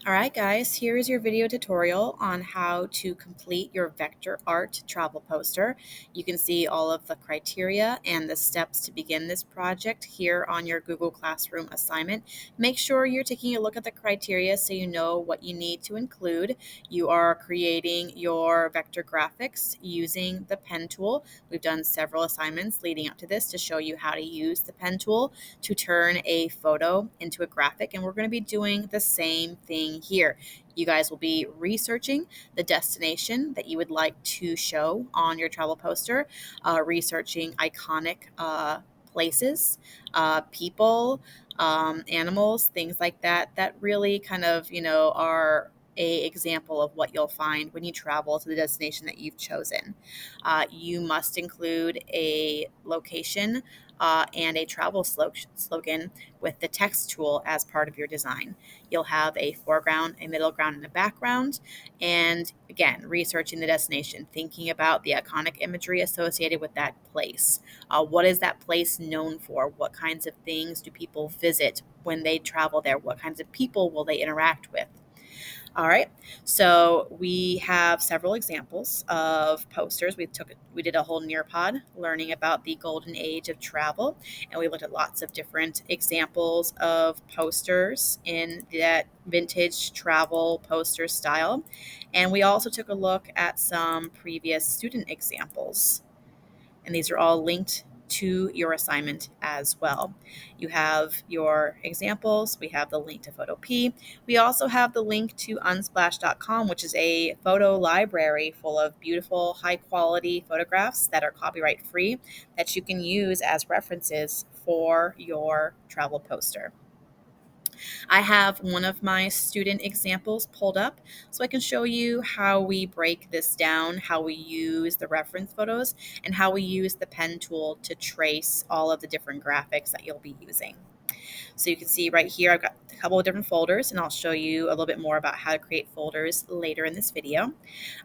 All right, guys, here is your video tutorial on how to complete your vector art travel poster. You can see all of the criteria and the steps to begin this project here on your Google Classroom assignment. Make sure you're taking a look at the criteria so you know what you need to include. You are creating your vector graphics using the pen tool. We've done several assignments leading up to this to show you how to use the pen tool to turn a photo into a graphic, and we're going to be doing the same thing here. You guys will be researching the destination that you would like to show on your travel poster, researching iconic places, people, animals, things like that, that really kind of, are a example of what you'll find when you travel to the destination that you've chosen. You must include a location and a travel slogan with the text tool as part of your design. You'll have a foreground, a middle ground, and a background. And again, researching the destination, thinking about the iconic imagery associated with that place. What is that place known for? What kinds of things do people visit when they travel there? What kinds of people will they interact with? All right. So we have several examples of posters. We did a whole Nearpod learning about the golden age of travel, and we looked at lots of different examples of posters in that vintage travel poster style. And we also took a look at some previous student examples, and these are all linked to your assignment as well. You have your examples. We have the link to Photo P. We also have the link to unsplash.com, which is a photo library full of beautiful, high quality photographs that are copyright free that you can use as references for your travel poster. I have one of my student examples pulled up so I can show you how we break this down, how we use the reference photos, and how we use the pen tool to trace all of the different graphics that you'll be using. So you can see right here, I've got a couple of different folders, and I'll show you a little bit more about how to create folders later in this video.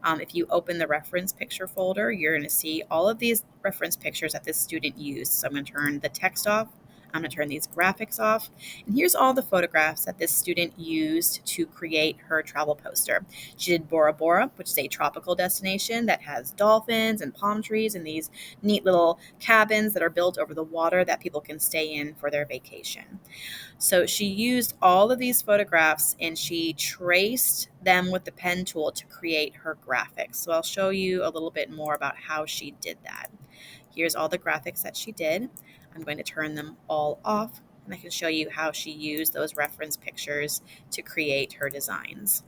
If you open the reference picture folder, you're going to see all of these reference pictures that this student used. So I'm going to turn the text off. I'm going to turn these graphics off. And here's all the photographs that this student used to create her travel poster. She did Bora Bora, which is a tropical destination that has dolphins and palm trees and these neat little cabins that are built over the water that people can stay in for their vacation. So she used all of these photographs and she traced them with the pen tool to create her graphics. So I'll show you a little bit more about how she did that. Here's all the graphics that she did. I'm going to turn them all off, and I can show you how she used those reference pictures to create her designs.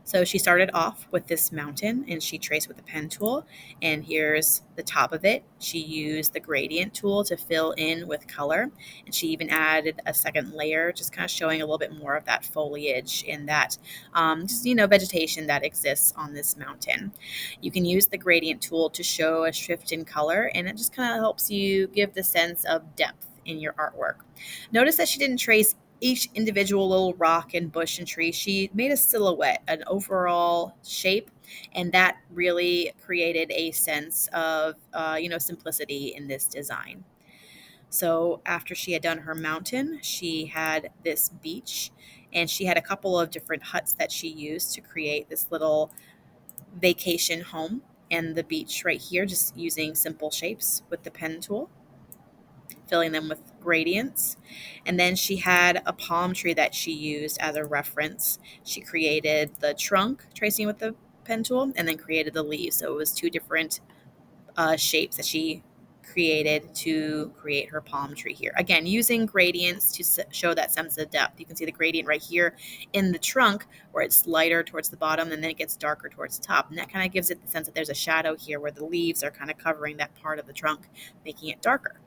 So she started off with this mountain and she traced with the pen tool, and here's the top of it. She used the gradient tool to fill in with color, and she even added a second layer, just kind of showing a little bit more of that foliage and that vegetation that exists on this mountain. You can use the gradient tool to show a shift in color, and it just kind of helps you give the sense of depth in your artwork. Notice that she didn't trace each individual little rock and bush and tree. She made a silhouette, an overall shape, and that really created a sense of, simplicity in this design. So after she had done her mountain, she had this beach, and she had a couple of different huts that she used to create this little vacation home and the beach right here, just using simple shapes with the pen tool, filling them with gradients. And then she had a palm tree that she used as a reference. She created the trunk, tracing with the pen tool, and then created the leaves. So it was two different shapes that she created to create her palm tree here. Again, using gradients to show that sense of depth. You can see the gradient right here in the trunk where it's lighter towards the bottom and then it gets darker towards the top. And that kind of gives it the sense that there's a shadow here where the leaves are kind of covering that part of the trunk, making it darker.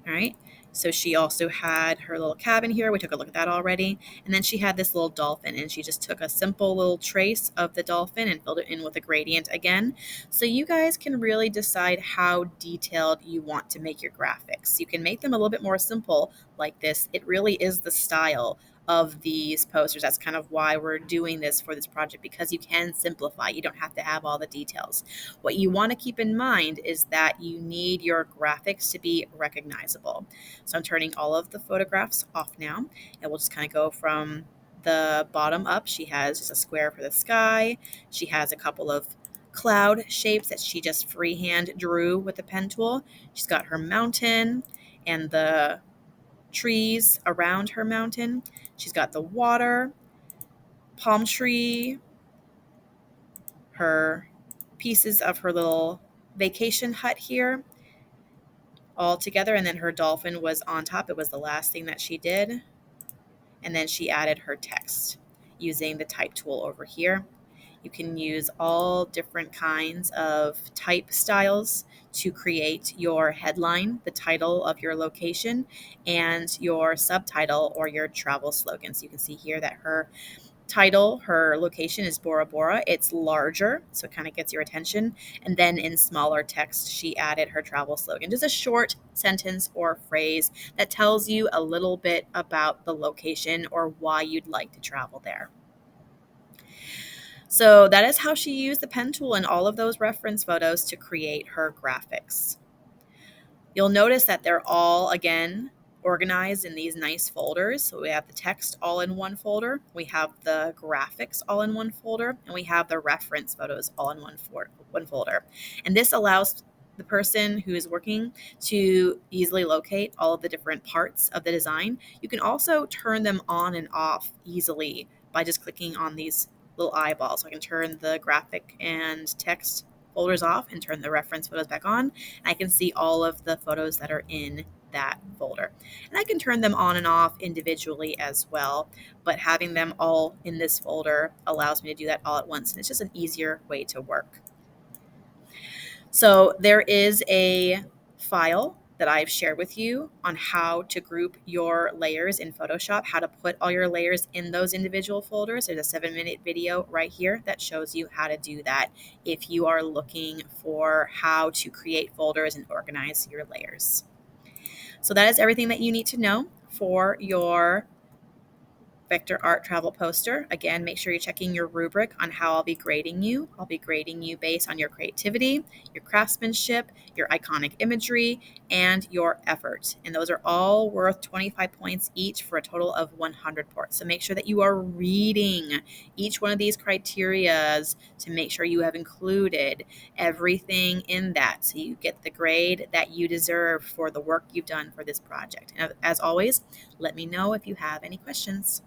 All right. So she also had her little cabin here. We took a look at that already. And then she had this little dolphin, and she just took a simple little trace of the dolphin and filled it in with a gradient again. So you guys can really decide how detailed you want to make your graphics. You can make them a little bit more simple like this. It really is the style of these posters. That's kind of why we're doing this for this project, because you can simplify. You don't have to have all the details. What you want to keep in mind is that you need your graphics to be recognizable. So I'm turning all of the photographs off now, and we'll just kind of go from the bottom up. She has just a square for the sky. She has a couple of cloud shapes that she just freehand drew with the pen tool. She's got her mountain and the trees around her mountain. She's got the water, palm tree, her pieces of her little vacation hut here all together. And then her dolphin was on top. It was the last thing that she did. And then she added her text using the type tool over here. You can use all different kinds of type styles to create your headline, the title of your location, and your subtitle or your travel slogan. So you can see here that her title, her location is Bora Bora. It's larger, so it kind of gets your attention. And then in smaller text, she added her travel slogan, just a short sentence or phrase that tells you a little bit about the location or why you'd like to travel there. So that is how she used the pen tool in all of those reference photos to create her graphics. You'll notice that they're all, again, organized in these nice folders. So we have the text all in one folder, we have the graphics all in one folder, and we have the reference photos all in one folder. And this allows the person who is working to easily locate all of the different parts of the design. You can also turn them on and off easily by just clicking on these little eyeballs. So I can turn the graphic and text folders off and turn the reference photos back on. And I can see all of the photos that are in that folder. And I can turn them on and off individually as well, but having them all in this folder allows me to do that all at once. And it's just an easier way to work. So there is a file that I've shared with you on how to group your layers in Photoshop, how to put all your layers in those individual folders. There's a 7-minute video right here that shows you how to do that if you are looking for how to create folders and organize your layers. So that is everything that you need to know for your Vector Art Travel Poster. Again, make sure you're checking your rubric on how I'll be grading you. I'll be grading you based on your creativity, your craftsmanship, your iconic imagery, and your effort. And those are all worth 25 points each for a total of 100 points. So make sure that you are reading each one of these criterias to make sure you have included everything in that so you get the grade that you deserve for the work you've done for this project. And as always, let me know if you have any questions.